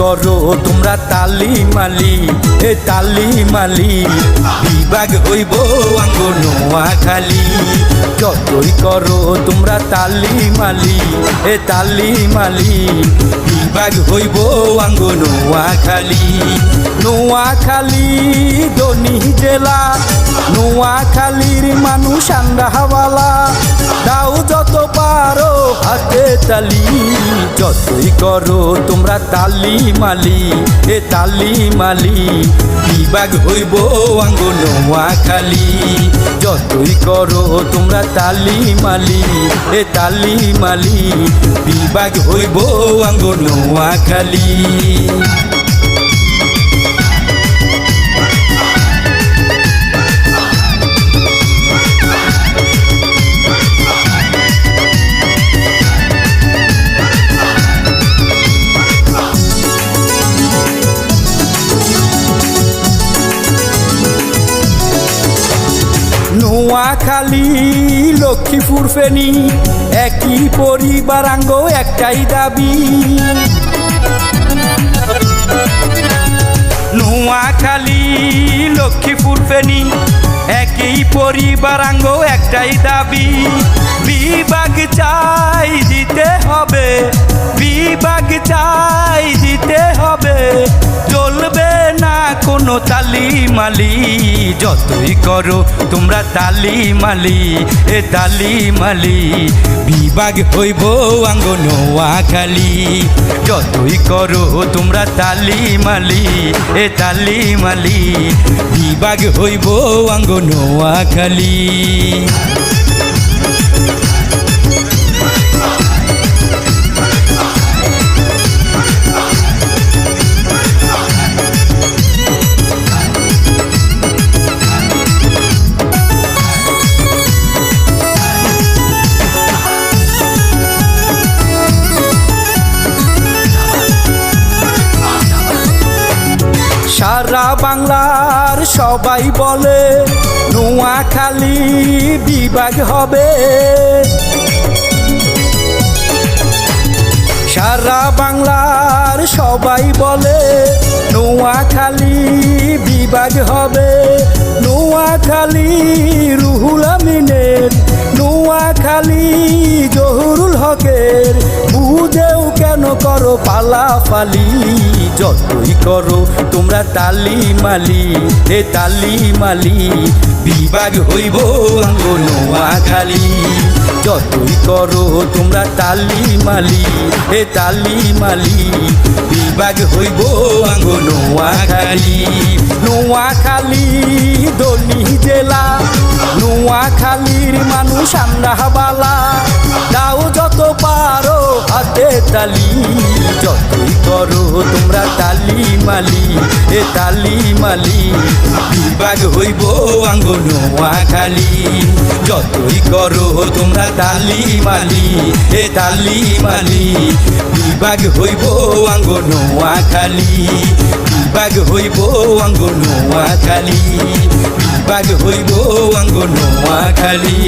করো তোমরা তালি মালি, এ তালি মালি বিভাগ হইব আঙ্গ নোয়াখালী। যতই করো তোমরা তালি মালি, এ তালি মালি বিভাগ হইব আঙ্গ নোয়াখালী। নোয়াখালী দনি জেলা, নোয়াখালীর মানুষ আন্দাহাওয়ালা, দাও যত পারো হাতে তালি। যতই করো তোমরা তালি মালি, এ তালি মালি বিভাগ হইব আঙ্গ নোয়াখালী। যতই করো তোমরা তালি মালি, এ তালি মালি বিভাগ হইব আঙ্গ নোয়াখালী। নোয়াখালী লক্ষ্মীপুর ফেনী একই পরিবারাঙ্গ, একটাই দাবি। নোয়াখালী লক্ষ্মীপুর ফেনী একই পরিবারাঙ্গ, একটাই দাবি। বিভাগ চাই দিতে হবে, বিভাগ চাই দিতে হবে, চলবে না কোনো তালি মালি। যতই করো তোমরা তালি মালি, এ তালি মালি বিভাগ হইব আঙ্গ নোয়াখালী। যতই করো তোমরা তালি মালি, এ তালি মালি বিভাগ হইব আঙ্গ নোয়াখালী। সারা বাংলার সবাই বলে নোয়াখালী বিভাগ হবে। সারা বাংলার সবাই বলে নোয়াখালী বিভাগ হবে। নোয়াখালী রুহুল আমিনের, নোয়াখালী জহুরুল হকের, বুঝেও কেন করো পালাপালি। যতই করো তোমরা তালি মালি, এ তালি মালি বিভাগ হইব আঙ্গ নোয়াখালী। যতই করো তোমরা তালি মালি, এ তালি মালি বিভাগ হইব আঙ্গ নোয়াখালী। নোয়াখালী দনি জেলা, নোয়াখালীর মানুষ আন্দাহাওয়ালা, দাও যত পারো হাতে তালি। যতই করো তোমরা তালি মালি, এ তালি মালি বিভাগ হইব আঙ্গ নোয়াখালী। যতই করো তোমরা তালি মালি, এ তালি মালি বিভাগ হইব আঙ্গ নোয়াখালী। বিভাগ হইব আঙ্গ নোয়াখালী, বিভাগ হইব আঙ্গ নোয়াখালী।